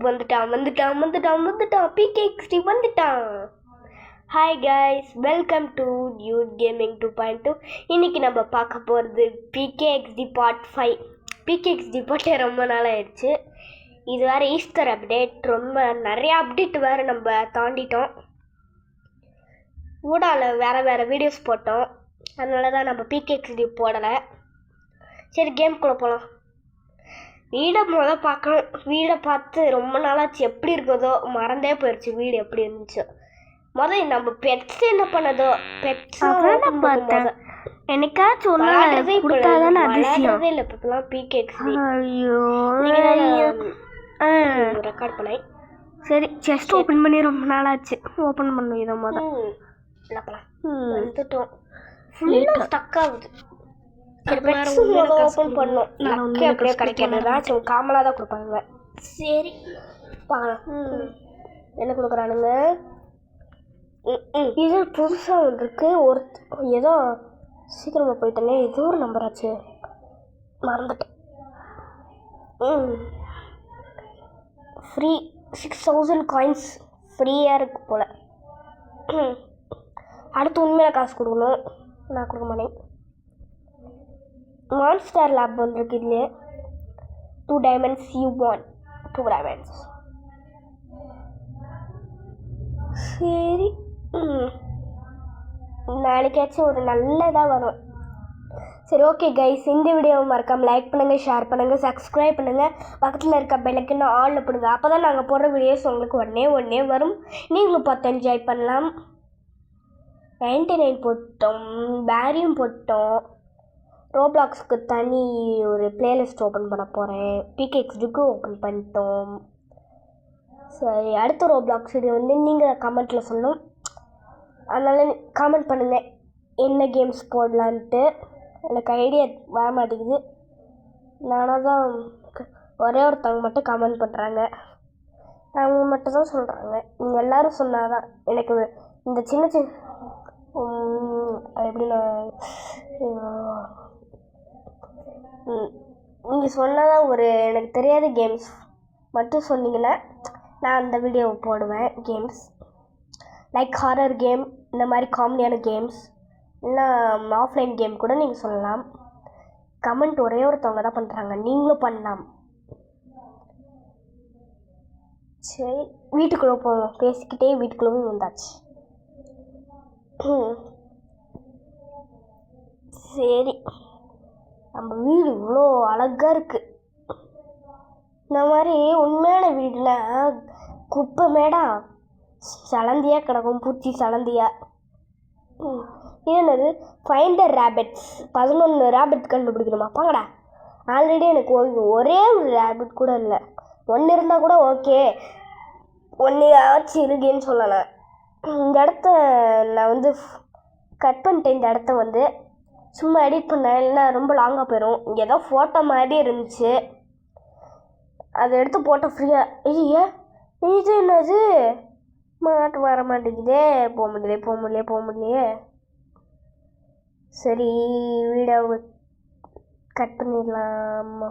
வந்துட்டான் PKXD வந்துட்டான். Hi guys, welcome to youth gaming 2.2. இன்றைக்கி நம்ம பார்க்க போகிறது PKXD பார்ட் 5. PKXD போட்டு ரொம்ப நாள் ஆயிடுச்சு. இது வேறு ஈஸ்டர் அப்டேட், ரொம்ப நிறையா அப்டேட் வேறு நம்ம தாண்டிட்டோம். ஊடாவில் வேறு வீடியோஸ் போட்டோம், அதனால தான் நம்ம PKXD போடலை. சரி, கேம்குள்ளே போகலாம். வீடை பார்க்கணும். வீடை பார்த்து ரொம்ப நாளாச்சு, எப்படி இருக்குதோ மறந்தே போயிடுச்சு வீடு எப்படி இருந்துச்சு. நம்ம பெட்ஸ் என்ன பண்ணதோ பெட்ஸ் பார்த்தேன். என்னைக்காச்சும் வளர்றதே இல்லை இப்போலாம் PKXD. ரெக்கார்ட் பண்ணேன். சரி, செஸ்ட் ஓப்பன் பண்ணி ரொம்ப நாளாச்சு, ஓப்பன் பண்ணும் இதை வந்துட்டோம். ஃபுல்லாக ஸ்டக் ஆகுது. ஓப்பன் பண்ணோம், அப்படியே கிடைக்கிறது காமலாக தான் கொடுப்பாங்க. சரி பார்க்கலாம் என்ன கொடுக்குறானுங்க. இது புதுசாக வந்துருக்கு. ஏதோ சீக்கிரமாக போயிட்டேனே, ஏதோ ஒரு நம்பர் ஆச்சு, மறந்துட்டேன். ஃப்ரீ 6000 காயின்ஸ் ஃப்ரீயாக இருக்கு போல். அடுத்து உண்மையாக காசு கொடுக்கணும், நான் கொடுக்க மாட்டேன். மான்ஸ்டர் லேப் வந்துருக்கு. இதுலேயே 2 டைமண்ட்ஸ். You want 2 diamonds. சரி, நாளைக்காச்சும் ஒரு நல்லதாக வரும். சரி, ஓகே கைஸ், இந்த வீடியோவை மறக்காமல் லைக் பண்ணுங்கள், ஷேர் பண்ணுங்கள், சப்ஸ்கிரைப் பண்ணுங்கள். பக்கத்தில் இருக்க பெல்லைக்கன்னு ஆளில் போடுங்க. அப்போ தான் நாங்கள் போடுற வீடியோஸ் உங்களுக்கு உடனே வரும். நீங்களும் பார்த்து என்ஜாய் பண்ணலாம். 99 போட்டோம், பேரியும் போட்டோம். ரோப்ளாக்ஸுக்கு தனி ஒரு பிளேலிஸ்ட் ஓப்பன் பண்ண போகிறேன். PKXDக்கு ஓப்பன் பண்ணிட்டோம். சரி, அடுத்த ரோப்ளாக்ஸ் வீடியோ நீங்கள் கமெண்ட்டில் சொல்லணும். அதனால் கமெண்ட் பண்ணுங்கள் என்ன கேம்ஸ் போடலான்ட்டு. எனக்கு ஐடியா வர மாட்டேங்குது. நானாக தான் ஒரே ஒருத்தவங்க மட்டும் கமெண்ட் பண்ணுறாங்க, அவங்க மட்டும் தான் சொல்கிறாங்க. நீங்கள் எல்லோரும் சொன்னால் தான் எனக்கு இந்த சின்ன எப்படின்னா நீங்கள் சொன்னதான் ஒரு எனக்கு தெரியாத கேம்ஸ் மட்டும் சொன்னீங்கன்னா நான் அந்த வீடியோவை போடுவேன். கேம்ஸ் லைக் ஹாரர் கேம், இந்த மாதிரி காமெடியான கேம்ஸ், இல்லைனா ஆஃப்லைன் கேம் கூட நீங்கள் சொல்லலாம். கமெண்ட் ஒரே ஒருத்தவங்க தான் பண்ணுறாங்க, நீங்களும் பண்ணலாம். சரி, வீட்டுக்குள்ளே போவோம். பேசிக்கிட்டே வீட்டுக்குள்ளே வந்தாச்சு. சரி, நம்ம வீடு இவ்வளோ அழகாக இருக்குது. இந்த மாதிரி உண்மையான வீடுனா குப்பை மேடா சலந்தியாக கிடக்கும், பூச்சி சலந்தியாக. என்னது finder rabbits, 11 rapid கண்டுபிடிக்கணுமா? Bhangra, already எனக்கு ஒரே ஒரு ரேபிட் கூட இல்லை. ஒன்று இருந்தால் கூட ஓகே, ஒன்று ஆச்சு இருக்குன்னு சொல்லலாம். இந்த இடத்த நான் கட் பண்ணிட்டேன். இந்த இடத்த சும்மா எடிட் பண்ணேன், இல்லைன்னா ரொம்ப லாங்காக போயிடும். இங்கே ஏதோ ஃபோட்டோ மாதிரி இருந்துச்சு, அதை எடுத்து போட்டோ ஃப்ரீயாக. ஐயா, இது என்னது மாட்டு வர மாட்டேங்குதே, போக முடியலையே. சரி, வீடியோவை கட் பண்ணிடலாமா?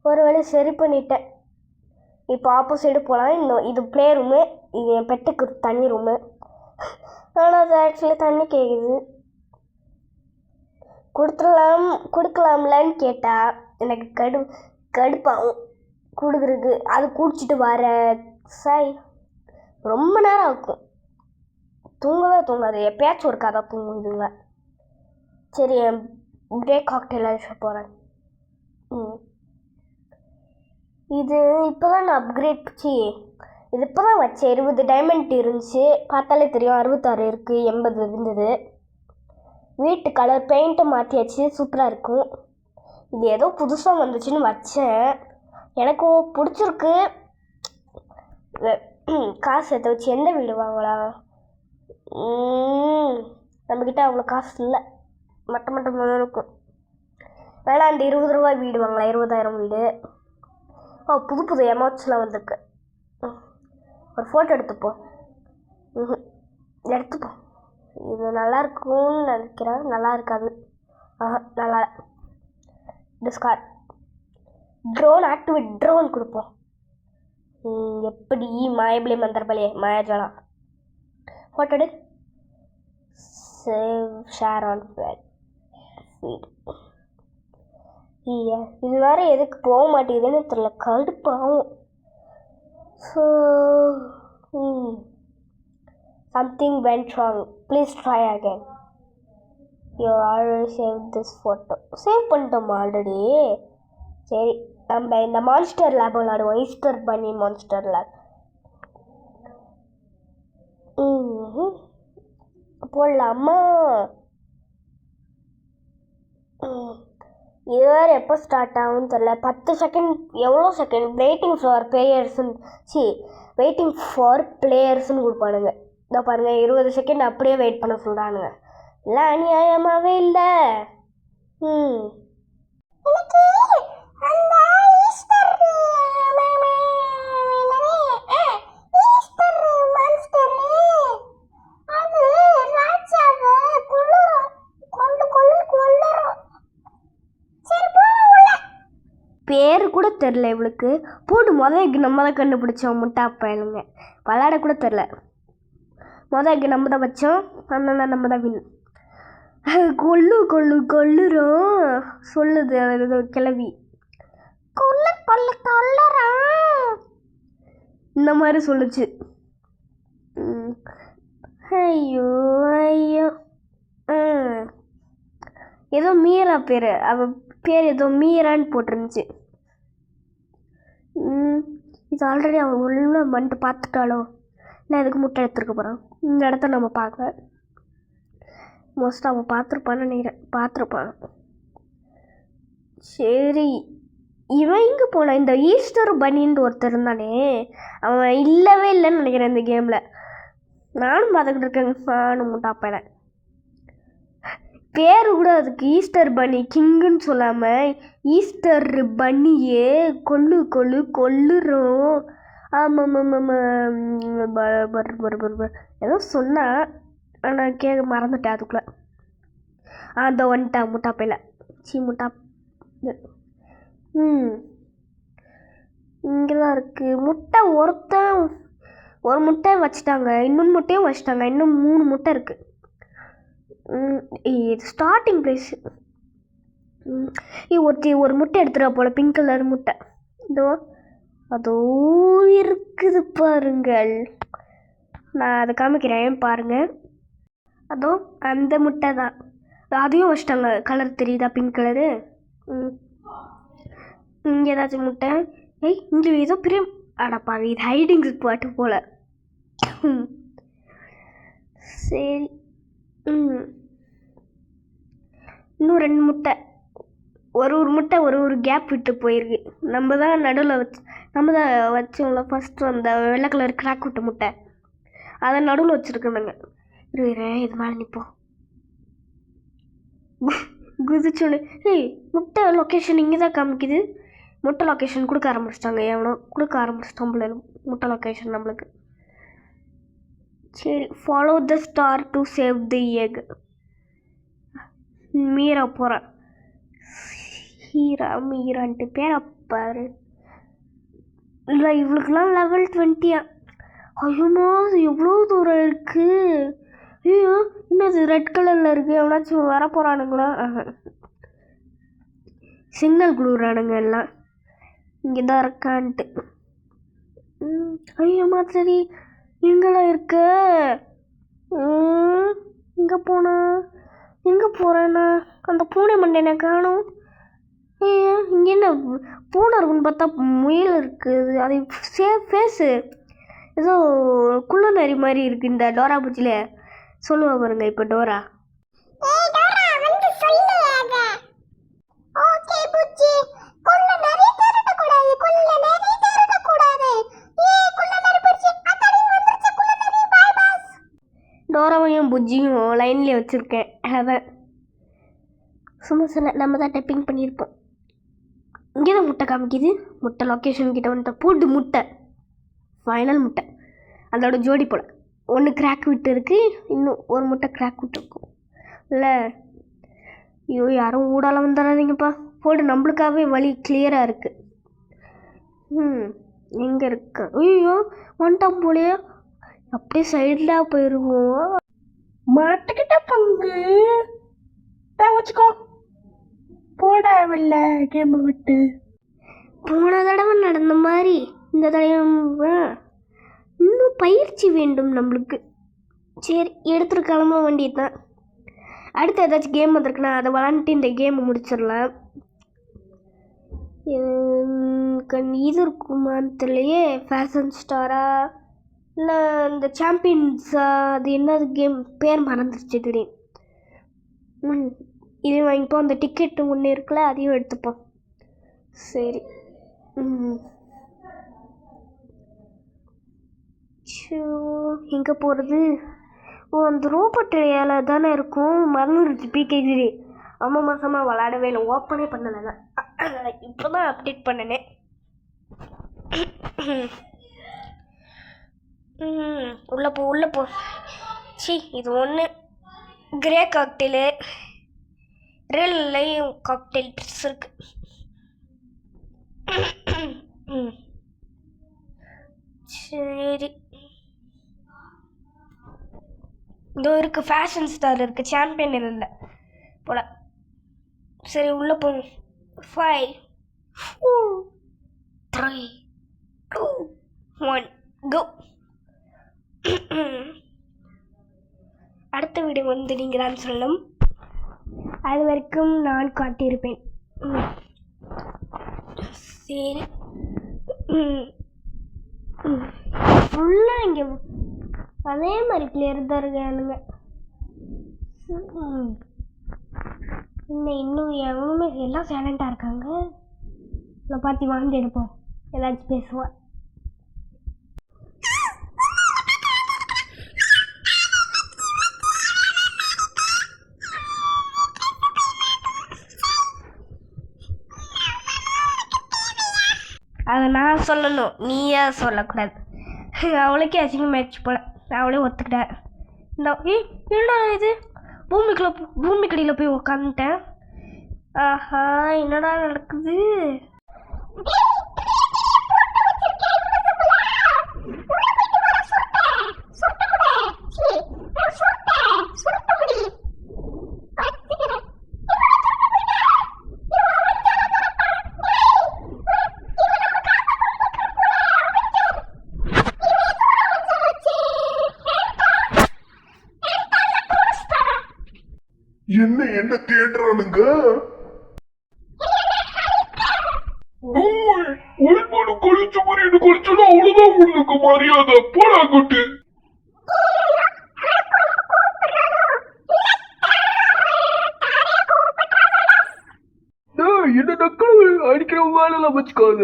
ஒரு வேளை சரி பண்ணிட்டேன். இப்போ ஆப்போசைடு போகலாம். இன்னும் இது ப்ளே ரூமு, இது என் பெட்டுக்கு தனி ரூமு. ஆனால் அது ஆக்சுவலி தண்ணி கேட்குது. கொடுக்கலாம்லன்னு கேட்டால் எனக்கு கடுப்பாகும் கொடுக்குறதுக்கு. அது குடிச்சிட்டு வர ரொம்ப நேரம் ஆகும். தூங்காது, எப்பயாச்சும் ஒரு கதை தூங்குதுங்க. சரி, பிரேக் காக்டெயில் அடிச்சு போகிறேன். இது இப்போ தான் நான் அப்கிரேட் இது இப்போ தான் வச்சேன். 20 டைமண்ட் இருந்துச்சு, பார்த்தாலே தெரியும். 66 இருக்குது, 80 இருந்தது. வீட்டு கலர் பெயிண்ட்டை மாற்றியாச்சு, சூப்பராக இருக்கும். இது ஏதோ புதுசாக வந்துச்சுன்னு வச்சேன், எனக்கு பிடிச்சிருக்கு. காசு எடுத்து வச்சு எந்த வீடு வாங்கலாம்? நம்மக்கிட்ட அவ்வளோ காசு இல்லை, மட்டும் இருக்கும். வேணா அந்த 20 ரூபாய் வீடு வாங்கலாம், 20,000 வீடு. புது எமோட்ஸ்லாம் வந்திருக்கு. ஒரு ஃபோட்டோ எடுத்துப்போம். இது நல்லா இருக்கும்னு நினைக்கிறேன். நல்லா இருக்காது. நல்லா டிஸ்கார்ட். ட்ரோன் ஆக்டிவேட், ட்ரோன் கொடுப்போம். எப்படி மாயபிளே மந்திரபலே மாயாஜாலம் ஃபோட்டோ எடு. Save share on feed. இது வேறு எதுக்கு போக மாட்டேங்குதுன்னு தெரியல, கடுப்பாகும். So something went wrong, please try again. You already save this photo. Save பண்ணிட்டோமா ஆல்ரெடி? சரி, நம்ம இந்த மான்ஸ்டர் லேப் விளாடுவோம். ஈஸ்டர் பன்னி மான்ஸ்டர் லேப் போடலாமா? இது வேறு எப்போ ஸ்டார்ட் ஆகும்னு தெரில. 10 செகண்ட் எவ்வளோ செகண்ட் வெயிட்டிங் ஃபார் பிளேயர்ஸ்ன்னு வெயிட்டிங் ஃபார் பிளேயர்ஸ்ன்னு கொடுப்பானுங்க. இதை பாருங்கள், 20 செகண்ட் அப்படியே வெயிட் பண்ண சொல்கிறானுங்க. இல்லை அநியாயமாகவே இல்லை. பேர் கூட தெரில இவளுக்கு. போட்டு முதல் நம்ம தான் கண்டுபிடிச்சோம். முட்டா பயலுங்க, விளாட கூட தெரில. முதல் நம்ம தான் வச்சோம், ஆனால் நம்ம தான் வின். கொள்ளுறோம் சொல்லுது அது கிளவி. கொள்ளுறான் இந்த மாதிரி சொல்லுச்சு. ஐயோ ஐயோ. ஏதோ மீரா பேர், அவள் பேர் ஏதோ மீரான்னு போட்டிருந்துச்சு. இது ஆல்ரெடி அவள் உள்ள வந்துட்டு பார்த்துட்டாலோ, நான் எதுக்கு முட்டை எடுத்துருக்க போகிறான். இந்த இடத்த நம்ம பார்க்கல. மோஸ்ட்டாக அவன் பார்த்துருப்பான்னு நினைக்கிறேன், பார்த்துருப்பான். சரி, இவன் இங்கே போனான். இந்த ஈஸ்டர் பன்னின்னு ஒருத்தர் இருந்தானே, அவன் இல்லவே இல்லைன்னு நினைக்கிறேன் இந்த கேமில். நானும் பார்த்துக்கிட்டு இருக்கேன். நானும் முட்டாப்பேன். பேர் கூட அதுக்கு ஈஸ்டர் பன்னி கிங்குன்னு சொல்லாமல் ஈஸ்டர் பன்னியே கொள்ளுறோம். ஆமாம் ஏதோ சொன்னா, ஆனால் கேட்க மறந்துட்டேன் அதுக்குள்ளே. அந்த வந்துட்டா முட்டாப்பையில் முட்டா. இங்கே தான் இருக்குது முட்டை. ஒரு முட்டை வச்சுட்டாங்க, இன்னொன்று முட்டையும் வச்சுட்டாங்க. இன்னும் 3 முட்டை இருக்குது. இது ஸ்டார்டிங் ப்ரைஸ். ஒரு முட்டை எடுத்துகிற போல், பிங்க் கலர் முட்டை. இதோ அதோ இருக்குது பாருங்கள். நான் அதை காமிக்கிறேன் பாருங்கள். அதோ அந்த முட்டை தான். அதையும் வச்சிட்டாங்க. கலர் தெரியுதா? Pink colour. இங்கே ஏதாச்சும் முட்டை. இங்கே ஏதோ பெரிய அடப்பா, இது ஹைடிங் ஸ்பாட்டு போல். சரி, இன்னும் 2 முட்டை. ஒரு முட்டை ஒரு கேப் விட்டு போயிருக்கு. நம்ம தான் நடுவில் வச்சோம்ல ஃபஸ்ட்டு அந்த வெள்ளை கலர் கிராக் விட்ட முட்டை, அதை நடுவில் வச்சுருக்கணுங்க. இது மேலே நிற்போம். குதிச்சோன்னு முட்டை லொக்கேஷன் இங்கே தான் காமிக்குது. முட்டை லொக்கேஷன் கொடுக்க ஆரம்பிச்சிட்டாங்க. எவனோ கொடுக்க ஆரம்பிச்சிட்டோம் போல முட்டை லொக்கேஷன் நம்மளுக்கு. சரி, follow the star to save the egg. Meera போகிறேன். மீரான்ட்டு பேரை பாரு. இல்லை, இவளுக்குலாம் level 20. ஐயோமா, அது எவ்வளோ தூரம் இருக்குது. ஐயோ, இன்னும் அது ரெட் கலரில் இருக்குது. எவனாச்சும் வர போகிறானுங்களா? சிக்னல் கொடுக்குறானுங்க எல்லாம், இங்கே தான் இருக்கான்ட்டு. ஐயோமா, சரி இங்கெல்லாம் இருக்க. எங்கே போகிறேன்னா அந்த பூனை மண்டை காணும். இங்கே என்ன பூனை இருக்குன்னு பார்த்தா முயல் இருக்குது. அது ஃபேஸு ஏதோ குள்ள நரி மாதிரி இருக்குது. இந்த டோரா பூச்சியில் சொல்லுவா பாருங்க. இப்போ டோரா டோராவையும் புஜ்ஜியும் லைன்லேயே வச்சுருக்கேன். அதான் சும்மா சொன்ன, நம்ம தான் டைப்பிங் பண்ணியிருப்போம். இங்கே தான் முட்டை காமிக்குது. முட்டை லொக்கேஷன் கிட்ட வந்துட்ட. போட்டு முட்டை ஃபைனல் முட்டை. அதோட ஜோடி போல் ஒன்று கிராக் விட்டு இருக்குது, இன்னும் ஒரு முட்டை கிராக் விட்டுருக்கும் இல்லை. ஐயோ, யாரும் ஊடால வந்துடாதீங்கப்பா. போட்டு நம்மளுக்காகவே வழி கிளியராக இருக்குது. எங்கே இருக்க? ஐயோ வந்துட்டான் போலையே. அப்படியே சைடில் போயிடுவோம். மாட்டுக்கிட்ட பங்கு வச்சுக்கோ. போடாவில்ல கேம் விட்டு. போன தடவை நடந்த மாதிரி இந்த தடவை இன்னும் பயிற்சி வேண்டும் நம்மளுக்கு. சரி எடுத்துகிட்டு கிளம்ப வேண்டியது தான். அடுத்து ஏதாச்சும் கேம் வந்திருக்குன்னா அதை விளாண்டுட்டு இந்த கேம் முடிச்சிடலாம். இது இருக்குமான்ட்டுலையே ஃபேஷன் ஸ்டாரா இல்லை இந்த சாம்பியன்ஸா, அது என்னது கேம் பேர் மறந்துருச்சு திடீர்னு. இது வாங்கிப்போம். அந்த டிக்கெட்டு ஒன்று இருக்குல்ல அதையும் எடுத்துப்போம். சரி. எங்கே போகிறது? ஓ அந்த ரோபோட் ஏரியால தானே இருக்கும். மறந்துருச்சு பிகேஜி. ரொம்ப மாதமாக விளாடவே இல்லை, ஓப்பனே பண்ணலை தான். இப்போ தான் அப்டேட் பண்ணினேன். உள்ளே போ. சி இது ஒன்று grey cockatiel, real live cocktail dress இருக்கு. சரி இதோ இருக்குது. ஃபேஷன் ஸ்டார் இருக்குது, சாம்பியன் இல்லை போல. சரி உள்ளே போங்க. 5 4 3 2 1 கோ. அடுத்த வீடியோ வந்து நீங்கள் தான் சொல்லணும். அது வரைக்கும் நான் காத்திருப்பேன். சரி. ஃபுல்லாக இங்கே அதே மாதிரி கிளியர் தான் இருக்கானுங்க. இன்னும் எவனுமே எல்லாம் சைலண்டாக இருக்காங்க. நான் பார்த்து வாங்கி எடுப்போம், ஏதாச்சும் பேசுவேன். அதை நான் சொல்லணும், நீயா சொல்லக்கூடாது. அவளுக்கே அசிங்கமாயிடுச்சு போல, அவளே ஒத்துக்கிட்டேன். இந்த என்னடா இது, பூமிக்கடியில் போய் உக்காந்துட்டேன். ஆஹா என்னடா நடக்குது? என்ன தேடுறானுங்க? கழிச்ச மாதிரி என்ன கழிச்சா அவ்வளவுதான் உங்களுக்கு மரியாதை. போடா கொட்டு. என்ன நக்கள் அடிக்கிற வேலைலாம் வச்சுக்காத.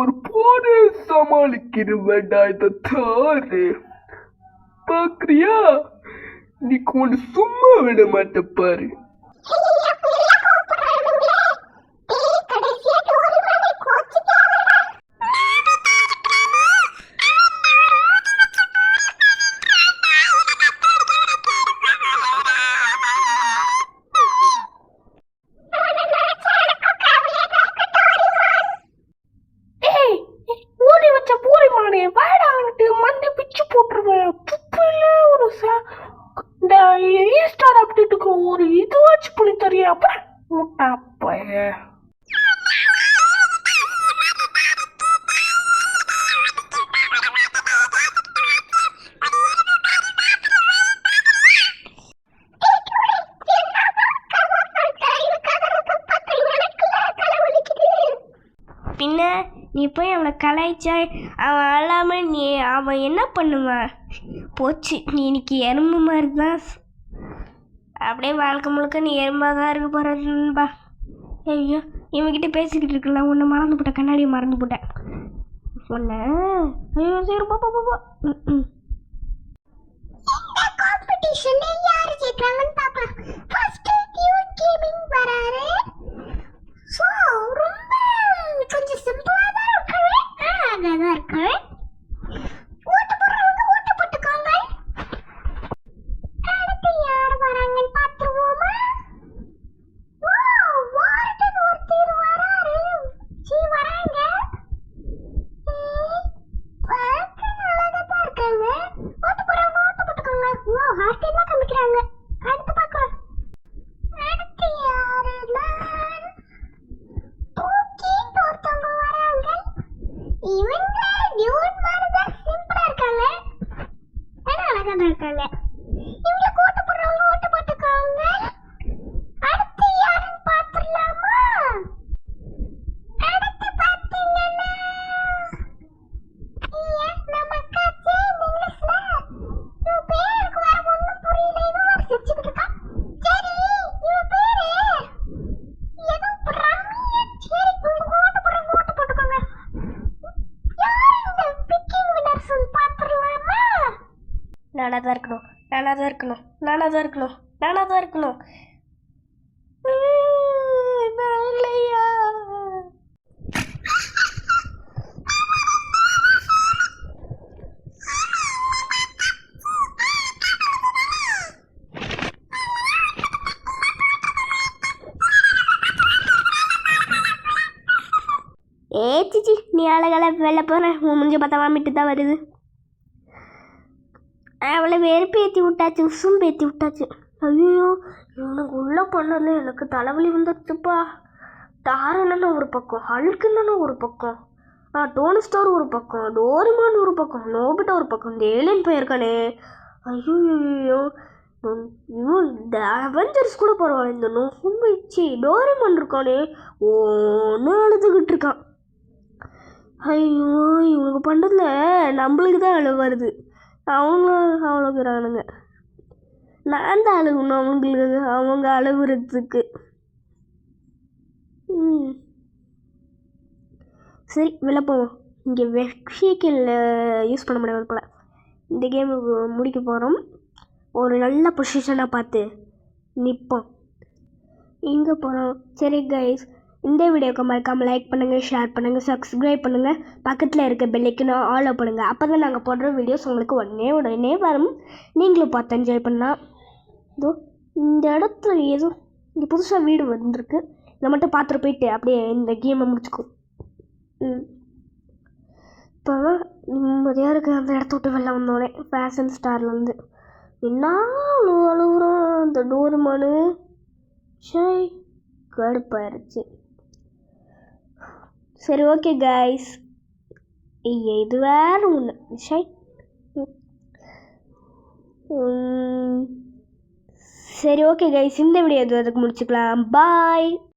ஒரு போன சமாளிக்கிற வேண்டாயத்தை தாரு. பாக்குறியா? நீ கொண்டு சும்மா விட மாட்ட பாரு. ஈஸ்டர் அப்டேட்டுக்கு ஒரு இதுவாச்சு பண்ணி தரியா? அப்ப பின்ன நீ போய் அவனை கலாய்ச்சா அவன் அழாம அவன் என்ன பண்ணுவான்? போச்சு, நீ இன்னைக்கு எறும்பு மாதிரி தான். அப்படியே வாழ்க்கை முழுக்க நீ எறும்பாக தான் இருக்க போகிறா. ஐயோ இவன்கிட்ட பேசிக்கிட்டு இருக்கலாம், உன்னை மறந்து போட்டேன், கண்ணாடியை மறந்து போட்டேன் உன்னை. ஐயோ சரி பாப்பா. காம்படிஷன்ல யாரு ஜெயிக்கிறாங்கன்னு பாப்போம். ஃபர்ஸ்ட் கியூட் கேமிங் வராரு. சோ ரொம்ப கொஞ்சம் சிம்பிளா தான் இருக்கு. அழகா தான் இருக்கு. ஓட்டு போடுறவங்க ஓட்டு போட்டுக்கோங்க. அடுத்து யார் வராங்கன்னு பார்த்துருவோமா? வார்டன் ஒருத்தர் வராரு. வராங்க. நானாக தான் இருக்கணும் நான் இல்லையா? சிச்சி நீ அழகால வெளில போகிற உன் முடிஞ்ச பார்த்தா வாமிட்டு தான் வருது. அவளை வெறுப்பு ஏற்றி விட்டாச்சு, உசும் ஏற்றி விட்டாச்சு. ஐயோ இவனுக்கு உள்ளே பண்ணல எனக்கு தலைவலி வந்துடுச்சுப்பா. தாரன்னு ஒரு பக்கம், ஹல்க்குன்னு ஒரு பக்கம், டோனி ஸ்டார் ஒரு பக்கம், டோரிமான் ஒரு பக்கம், நோபிட்டா ஒரு பக்கம், இந்த ஏலியன் போயிருக்கானே. ஐயோ இந்த அவெஞ்சர்ஸ் கூட பரவாயில்ல, இந்த நோம்பிச்சு டோரிமான் இருக்கானே ஒன்று அழுதுகிட்டு இருக்கான். ஐயோ இவனுக்கு பண்ணுறதுல நம்மளுக்கு தான் அழுவு வருது, அவங்க அழுகுறானுங்க. நான் தான் அழுகணும் அவங்களுக்கு, அவங்க அழுகுறதுக்கு. சரி வெளில போவோம். இங்கே வெஹிக்கிள் யூஸ் பண்ண முடியாது போல். இந்த கேம் முடிக்க போகிறோம். ஒரு நல்ல பொசிஷனாக பார்த்து நிற்போம். எங்கே போகிறோம்? சரி கைஸ், இந்த வீடியோக்கு மறக்காமல் லைக் பண்ணுங்கள், ஷேர் பண்ணுங்கள், சப்ஸ்கிரைப் பண்ணுங்கள், பக்கத்தில் இருக்க பெல்லைக்கன் ஆலோ பண்ணுங்கள். அப்போ தான் நாங்கள் போடுற வீடியோஸ் உங்களுக்கு உடனே வரும். நீங்களும் பார்த்து என்ஜாய் பண்ணலாம். இதோ இந்த இடத்துல ஏதோ இங்கே புதுசாக வீடு வந்துருக்கு, இதை மட்டும் பார்த்துட்டு போயிட்டு அப்படியே இந்த கேமை முடிச்சுக்கும். இப்போ நிம்மதியாக இருக்குது அந்த இடத்த விட்டு வெளில வந்தோடனே. ஃபேஷன் ஸ்டார்லேருந்து என்ன அழுகுறோம் அந்த டோரிமானு. சரி கடுப்பாயிருச்சு. சரி ஓகே கைஸ், இது வேறு ஒன்று. சரி ஓகே கைஸ், இந்த வீடியோ அதுக்கு முடிச்சுக்கலாம். பாய்.